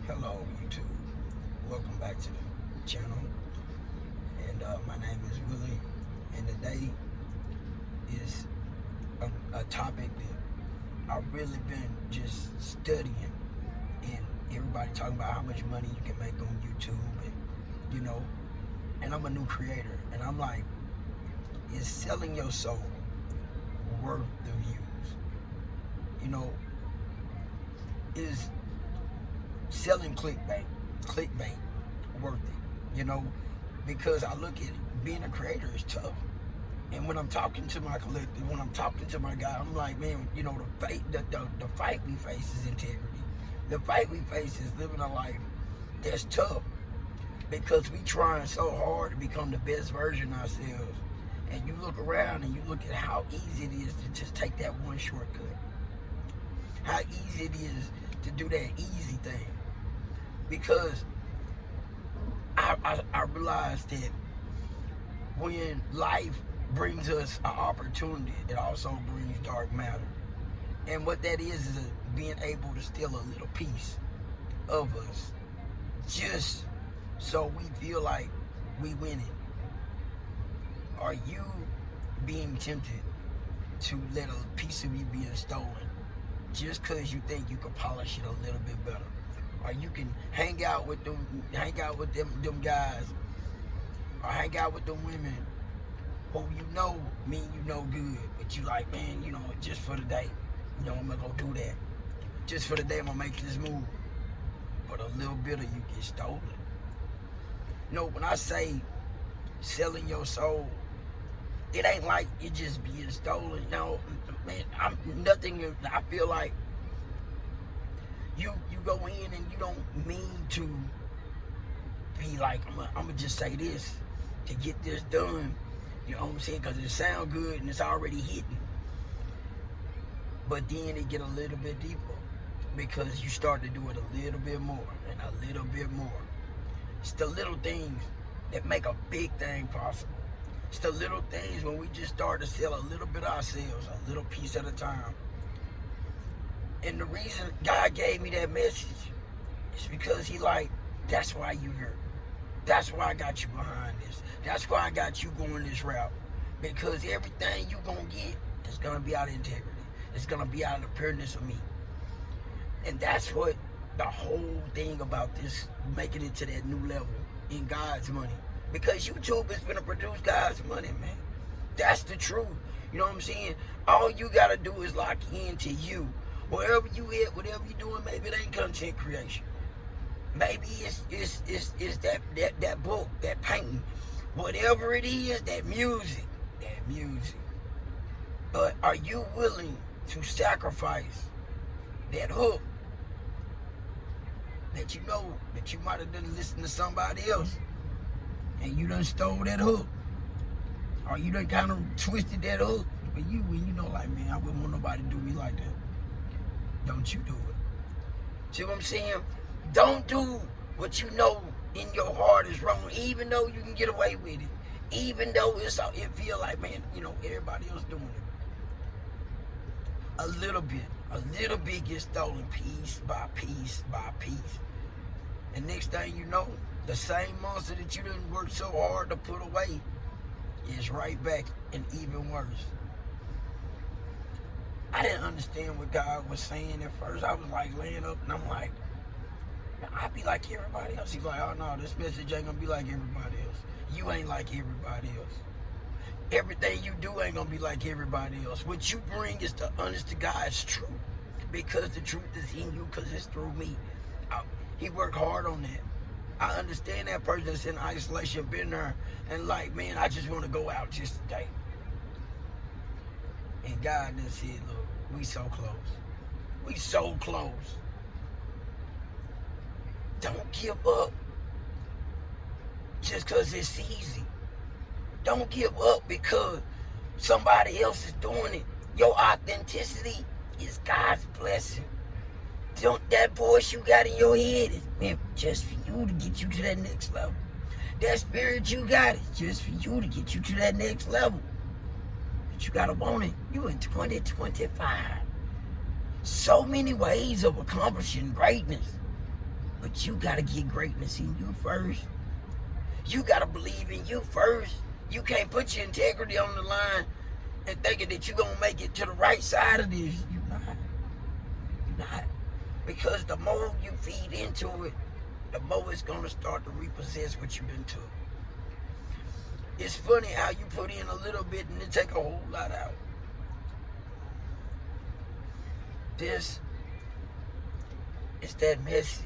Hello YouTube, welcome back to the channel, and my name is Willie, and today is a topic that I've really been just studying, and everybody talking about how much money you can make on YouTube, and and I'm a new creator, and I'm like, is selling your soul worth the views? Is selling clickbait worth it? Because I look at it, being a creator is tough. And when I'm talking to my collective, when I'm talking to my guy, I'm like, man, the fight we face is integrity. The fight we face is living a life that's tough, because we trying so hard to become the best version of ourselves. And you look around and you look at how easy it is to just take that one shortcut. How easy it is to do that easy thing. Because I realized that when life brings us an opportunity, it also brings dark matter. And what that is being able to steal a little piece of us, just so we feel like we winning. Are you being tempted to let a piece of you being stolen just because you think you can polish it a little bit better? Or you can hang out with them guys, or hang out with them women who mean good, but you like, man, just for the day, I'm gonna go do that. Just for the day, I'm gonna make this move. But a little bit of you get stolen. When I say selling your soul, it ain't like it just being stolen. No, man, I feel like you go in and you don't mean to be like, I'm gonna just say this to get this done. You know what I'm saying? Because it sounds good and it's already hitting. But then it get a little bit deeper, because you start to do it a little bit more and a little bit more. It's the little things that make a big thing possible. It's the little things when we just start to sell a little bit of ourselves, a little piece at a time. And the reason God gave me that message is because he like, that's why you here. That's why I got you behind this. That's why I got you going this route. Because everything you gonna get is gonna be out of integrity. It's gonna be out of the pureness of me. And that's what the whole thing about this, making it to that new level in God's money. Because YouTube is gonna produce God's money, man. That's the truth. You know what I'm saying? All you gotta do is lock into you. Wherever you at, whatever you doing, maybe it ain't content creation. Maybe it's that book, that painting, whatever it is, that music. But are you willing to sacrifice that hook that you might have done listen to somebody else, and you done stole that hook, or you done kind of twisted that hook for you, and like, man, I wouldn't want nobody to do me like that. Don't you do it. See what I'm saying? Don't do what you know in your heart is wrong, even though you can get away with it. Even though it feel like, man, everybody else doing it. A little bit gets stolen piece by piece by piece. And next thing you know, the same monster that you didn't work so hard to put away is right back, and even worse. I didn't understand what God was saying at first. I was like laying up and I'm like, I be like everybody else. He's like, oh no, this message ain't gonna be like everybody else. You ain't like everybody else. Everything you do ain't gonna be like everybody else. What you bring is the honest to God's truth, because the truth is in you, because it's through me. He worked hard on that. I understand that person that's in isolation, been there, and like, man, I just want to go out just today. And God done said, look, we so close. We so close. Don't give up just because it's easy. Don't give up because somebody else is doing it. Your authenticity is God's blessing. That voice you got in your head is meant just for you to get you to that next level. That spirit you got is just for you to get you to that next level. But you gotta want it. You in 2025. So many ways of accomplishing greatness. But you got to get greatness in you first. You got to believe in you first. You can't put your integrity on the line and thinking that you're going to make it to the right side of this. You're not. You're not. Because the more you feed into it, the more it's going to start to repossess what you've been took. It's funny how you put in a little bit and it take a whole lot out. This is that message.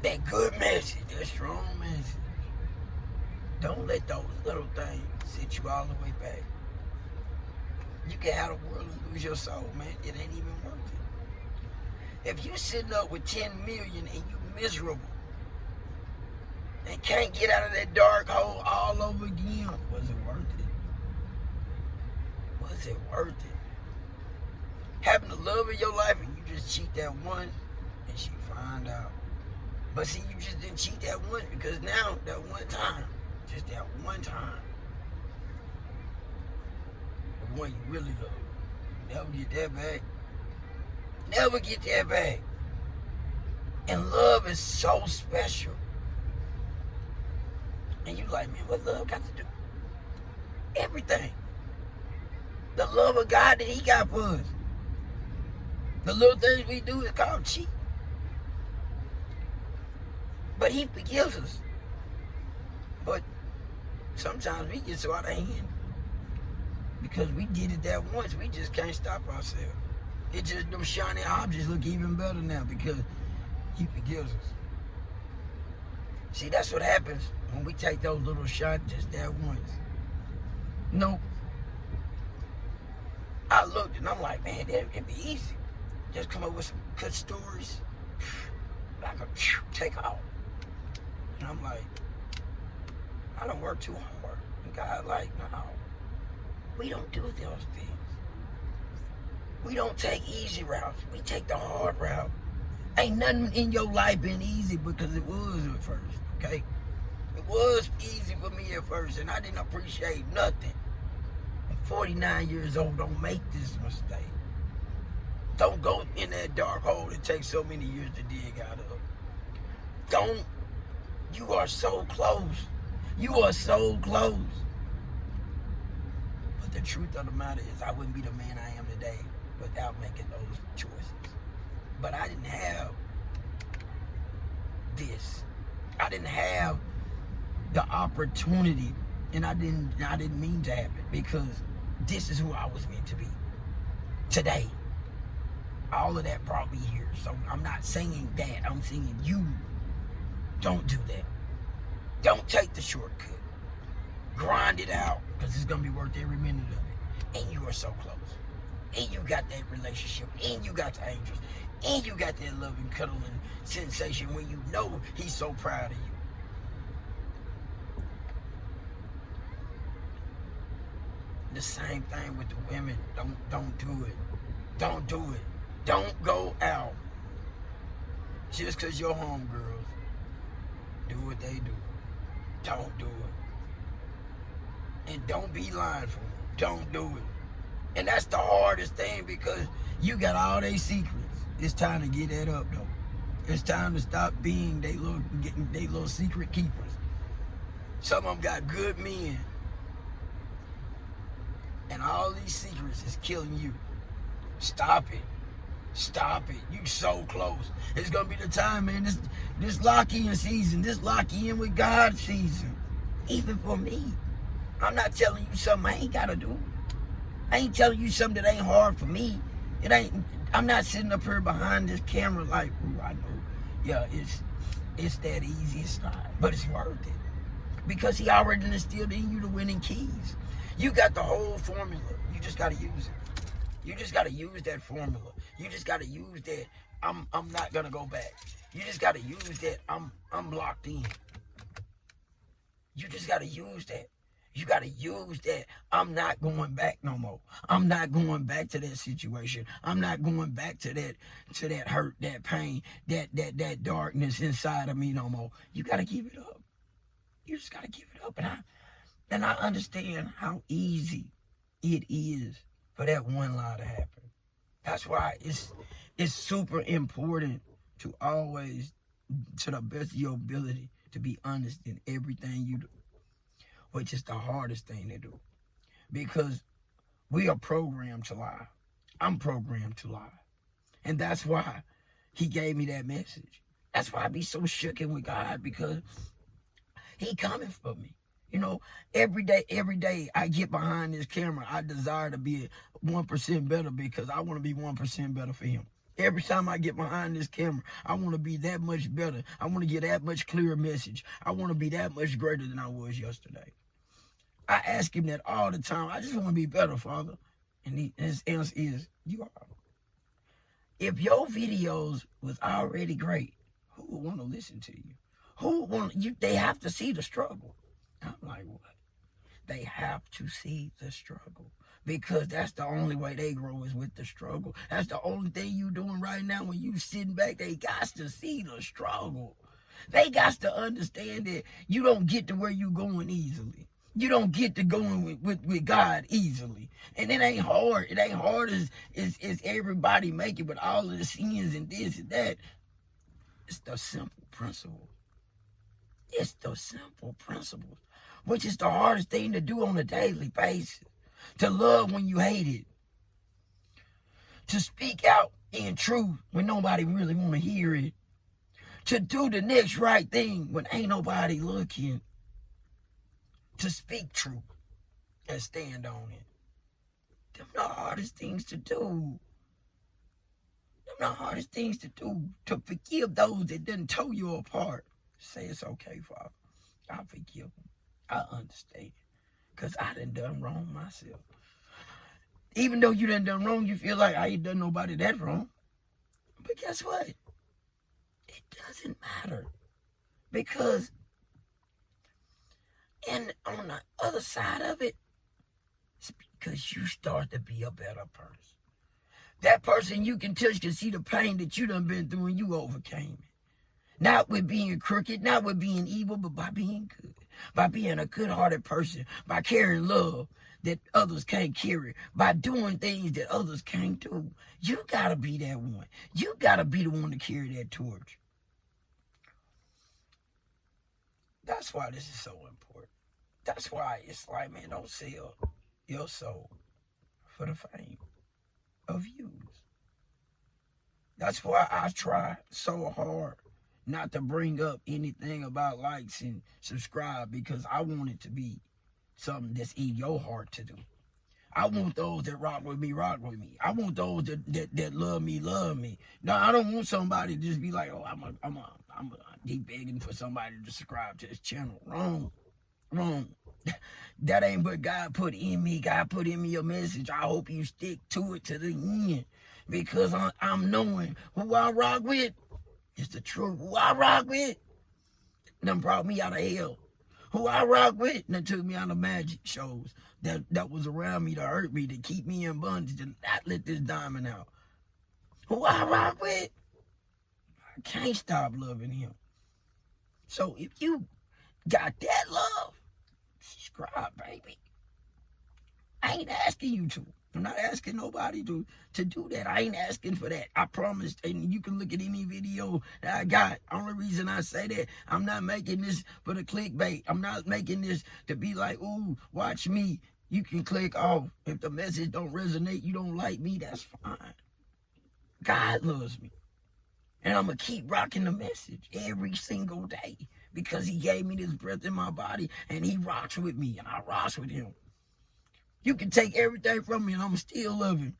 That good message. That strong message. Don't let those little things set you all the way back. You can have the world and lose your soul, man. It ain't even worth it. If you sitting up with 10 million and you miserable and can't get out of that dark hole all over again, was it worth it? Was it worth it? Having the love of your life and you just cheat that one and she find out. But see, you just didn't cheat that once because now, that one time, just that one time, the one you really love, never get that back. Never get that back. And love is so special. And you like, man, what love got to do? Everything. The love of God that he got for us. The little things we do is called cheat. But he forgives us. But sometimes we get so out of hand. Because we did it that once, we just can't stop ourselves. It just, them shiny objects look even better now because he forgives us. See, that's what happens when we take those little shots just that once. Nope. I looked and I'm like, man, it'd be easy. Just come up with some good stories. I could take off. And I'm like, I don't work too hard. And God like, no. We don't do those things. We don't take easy routes. We take the hard route. Ain't nothing in your life been easy because it was at first, okay? It was easy for me at first, and I didn't appreciate nothing. I'm 49 years old. Don't make this mistake. Don't go in that dark hole that takes so many years to dig out of. Don't. You are so close. You are so close. But the truth of the matter is, I wouldn't be the man I am today without making those choices. But I didn't have this. I didn't have the opportunity, and I didn't mean to have it because this is who I was meant to be today. All of that brought me here. So I'm not saying that. I'm saying you don't do that. Don't take the shortcut. Grind it out because it's going to be worth every minute of it. And you are so close. And you got that relationship. And you got the angels. And you got that loving, cuddling sensation when you know he's so proud of you. The same thing with the women. Don't do it. Don't do it. Don't go out just because your homegirls do what they do. Don't do it. And don't be lying for them. Don't do it. And that's the hardest thing because you got all their secrets. It's time to get that up though. It's time to stop being they little secret keepers. Some of them got good men. And all these secrets is killing you. Stop it. Stop it. You so close. It's gonna be the time, man. This lock-in season. This lock-in with God season. Even for me. I'm not telling you something I ain't gotta do. I ain't telling you something that ain't hard for me. It ain't. I'm not sitting up here behind this camera like, ooh, I know. Yeah, it's that easy. It's not, but it's worth it because he already instilled in you the winning keys. You got the whole formula. You just gotta use it. You just gotta use that formula. You just gotta use that. I'm not gonna go back. You just gotta use that. I'm locked in. You just gotta use that. You got to use that. I'm not going back no more. I'm not going back to that situation. I'm not going back to that hurt, that pain, that darkness inside of me no more. You got to give it up. You just got to give it up. And I understand how easy it is for that one lie to happen. That's why it's super important to always to the best of your ability to be honest in everything you do, which is the hardest thing to do. Because we are programmed to lie. I'm programmed to lie. And that's why he gave me that message. That's why I be so shooken with God, because he coming for me. You know, every day I get behind this camera, I desire to be 1% better, because I want to be 1% better for him. Every time I get behind this camera, I want to be that much better. I want to get that much clearer message. I want to be that much greater than I was yesterday. I ask him that all the time. I just want to be better, Father. And his answer is, you are. If your videos was already great, who would want to listen to you? Who would want you? They have to see the struggle. I'm like, what? They have to see the struggle, because that's the only way they grow, is with the struggle. That's the only thing you doing right now when you sitting back. They got to see the struggle. They got to understand that you don't get to where you going easily. You don't get to going with God easily. And it ain't hard. It ain't hard as everybody make it, but all of the sins and this and that. It's the simple principle. It's the simple principles, which is the hardest thing to do on a daily basis. To love when you hate it. To speak out in truth when nobody really want to hear it. To do the next right thing when ain't nobody looking. To speak truth and stand on it. Them the hardest things to do. Them the hardest things to do. To forgive those that done tore you apart. Say it's okay, Father. I forgive them. I understand. Because I done wrong myself. Even though you done wrong, you feel like I ain't done nobody that wrong. But guess what? It doesn't matter. Because and on the other side of it, it's because you start to be a better person. That person you can touch can see the pain that you done been through and you overcame it. Not with being crooked, not with being evil, but by being good. By being a good-hearted person. By carrying love that others can't carry. By doing things that others can't do. You got to be that one. You got to be the one to carry that torch. That's why this is so important. That's why it's like, man, don't sell your soul for the fame of views. That's why I try so hard not to bring up anything about likes and subscribe, because I want it to be something that's in your heart to do. I want those that rock with me, rock with me. I want those that love me, love me. No, I don't want somebody to just be like, oh, I'm deep begging for somebody to subscribe to this channel. Wrong. That ain't what God put in me. God put in me a message. I hope you stick to it to the end, because I'm knowing who I rock with. It's the truth. Who I rock with done brought me out of hell. Who I rock with done took me out of magic shows that was around me to hurt me, to keep me in bondage, to not let this diamond out. Who I rock with, I can't stop loving him. So if you got that love, subscribe, baby. I ain't asking you to. I'm not asking nobody to do that. I ain't asking for that. I promise. And you can look at any video that I got. Only reason I say that, I'm not making this for the clickbait. I'm not making this to be like, ooh, watch me. You can click off. If the message don't resonate, you don't like me, that's fine. God loves me. And I'm going to keep rocking the message every single day, because he gave me this breath in my body, and he rocks with me, and I rock with him. You can take everything from me and I'm still love him.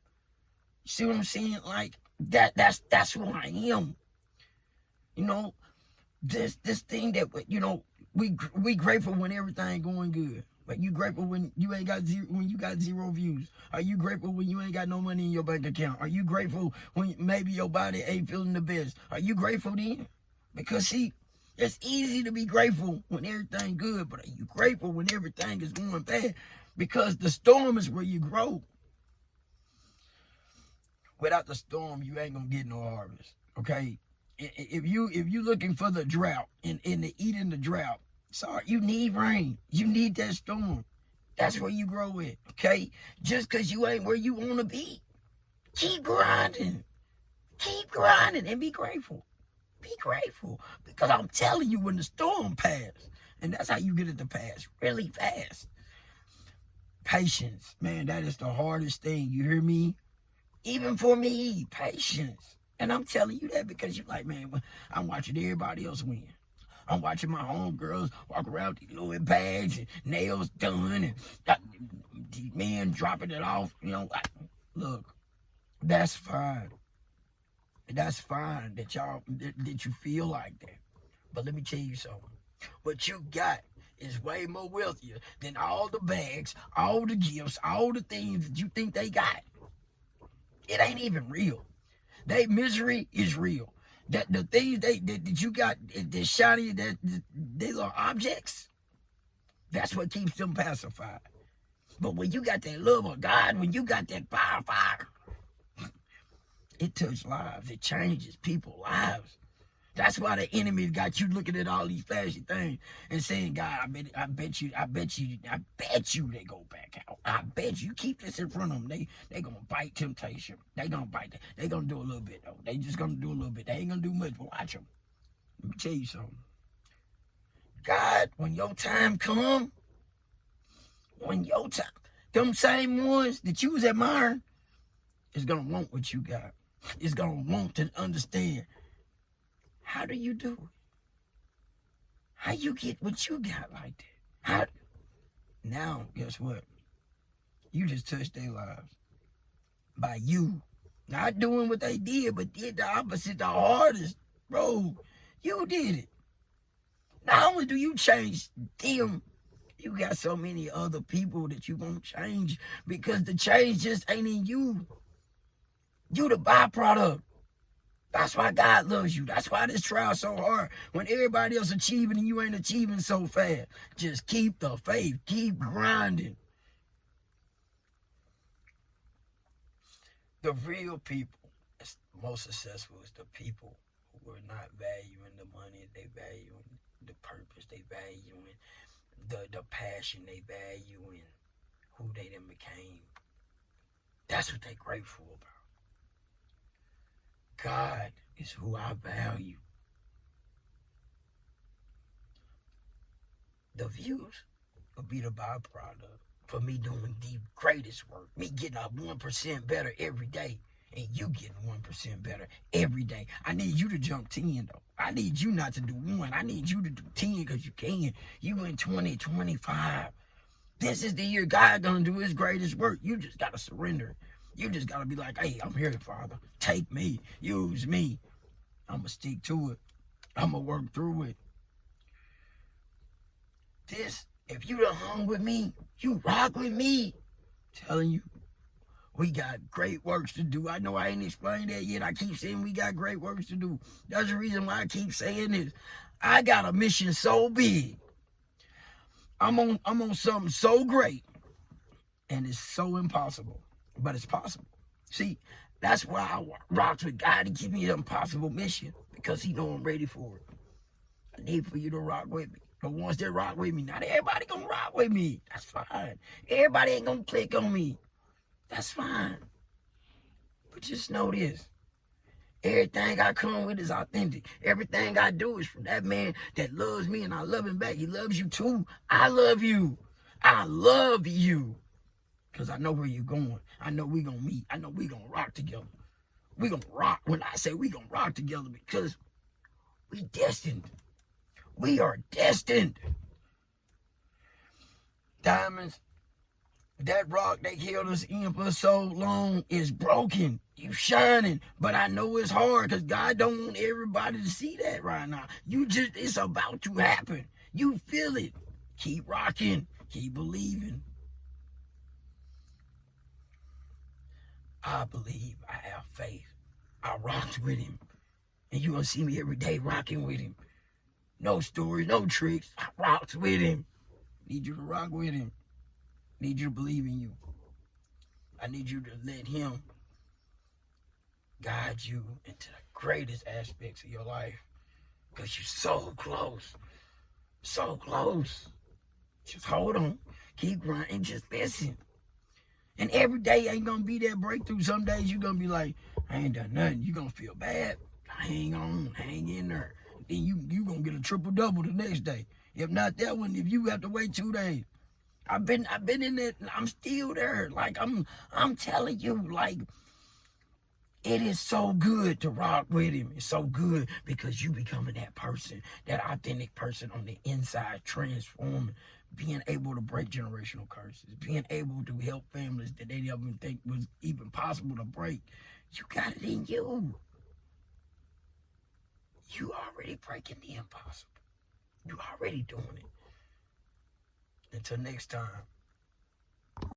You see what I'm saying? Like that's who I am. You know, this thing that, you know, we grateful when everything going good. But you grateful when you ain't got when you got 0 views? Are you grateful when you ain't got no money in your bank account? Are you grateful when maybe your body ain't feeling the best? Are you grateful then? Because see, it's easy to be grateful when everything good, but are you grateful when everything is going bad? Because the storm is where you grow. Without the storm, you ain't gonna get no harvest. Okay? If you looking for the drought and the eating the drought, sorry, you need rain. You need that storm. That's where you grow it. Okay? Just because you ain't where you want to be, keep grinding. Keep grinding and be grateful. Be grateful. Because I'm telling you, when the storm passes, and that's how you get it to pass really fast. Patience, man, that is the hardest thing. You hear me? Even for me, patience. And I'm telling you that because you're like, man, I'm watching everybody else win. I'm watching my homegirls walk around with these Louis bags and nails done and these men dropping it off. You know, look, that's fine. That's fine that that you feel like that. But let me tell you something. What you got is way more wealthier than all the bags, all the gifts, all the things that you think they got. It ain't even real. Their misery is real. That the things that you got, the shiny, that they little objects, that's what keeps them pacified. But when you got that love of God, when you got that fire, it touches lives. It changes people's lives. That's why the enemy got you looking at all these flashy things and saying, God, I bet you they go back out. I bet you keep this in front of them. They gonna bite temptation. They gonna bite. They gonna do a little bit though. They just gonna do a little bit. They ain't gonna do much, but watch them. Let me tell you something. God, when your time come, them same ones that you was admiring is gonna want what you got. It's gonna want to understand. How do you do it? How you get what you got like that? Now, guess what? You just touched their lives. By you. Not doing what they did, but did the opposite, the hardest. Bro, you did it. Not only do you change them, you got so many other people that you gonna change because the change just ain't in you. You the byproduct. That's why God loves you. That's why this trial so hard. When everybody else achieving and you ain't achieving so fast. Just keep the faith. Keep grinding. The real people that's most successful is the people who are not valuing the money. They valuing the purpose. They valuing the passion. They valuing who they then became. That's what they grateful about. God is who I value. The views will be the byproduct for me doing the greatest work. Me getting up 1% better every day. And you getting 1% better every day. I need you to jump 10 though. I need you not to do 1. I need you to do 10 because you can. You in 2025. This is the year God gonna do his greatest work. You just gotta surrender. You just gotta be like, hey, I'm here, Father. Take me, use me. I'ma stick to it. I'ma work through it. This, if you done hung with me, you rock with me. I'm telling you, we got great works to do. I know I ain't explained that yet. I keep saying we got great works to do. That's the reason why I keep saying this. I got a mission so big. I'm on something so great. And it's so impossible. But it's possible. See, that's why I rock with God to give me the impossible mission. Because he know I'm ready for it. I need for you to rock with me. The ones that rock with me. Not everybody gonna rock with me. That's fine. Everybody ain't gonna click on me. That's fine. But just know this. Everything I come with is authentic. Everything I do is from that man that loves me and I love him back. He loves you too. I love you. I love you. Because I know where you're going. I know we're going to meet. I know we're going to rock together. We're going to rock. When I say we're going to rock together, because we destined. We are destined. Diamonds, that rock they held us in for so long is broken. You shining. But I know it's hard because God don't want everybody to see that right now. It's about to happen. You feel it. Keep rocking. Keep believing. I believe, I have faith. I rocked with him. And you're going to see me every day rocking with him. No stories, no tricks. I rocked with him. Need you to rock with him. Need you to believe in you. I need you to let him guide you into the greatest aspects of your life. Because you're so close. So close. Just hold on. Keep grinding. Just listen. And every day ain't going to be that breakthrough. Some days you're going to be like, I ain't done nothing. You're going to feel bad. hang on, hang in there. Then you gonna get a triple double the next day. If not that one, if you have to wait 2 days. I've been in it, and I'm still there. Like I'm telling you, like it is so good to rock with him. It's so good because you becoming that person, that authentic person on the inside, transforming, being able to break generational curses, being able to help families that they didn't think was even possible to break. You got it in you. You already breaking the impossible. You already doing it. Until next time.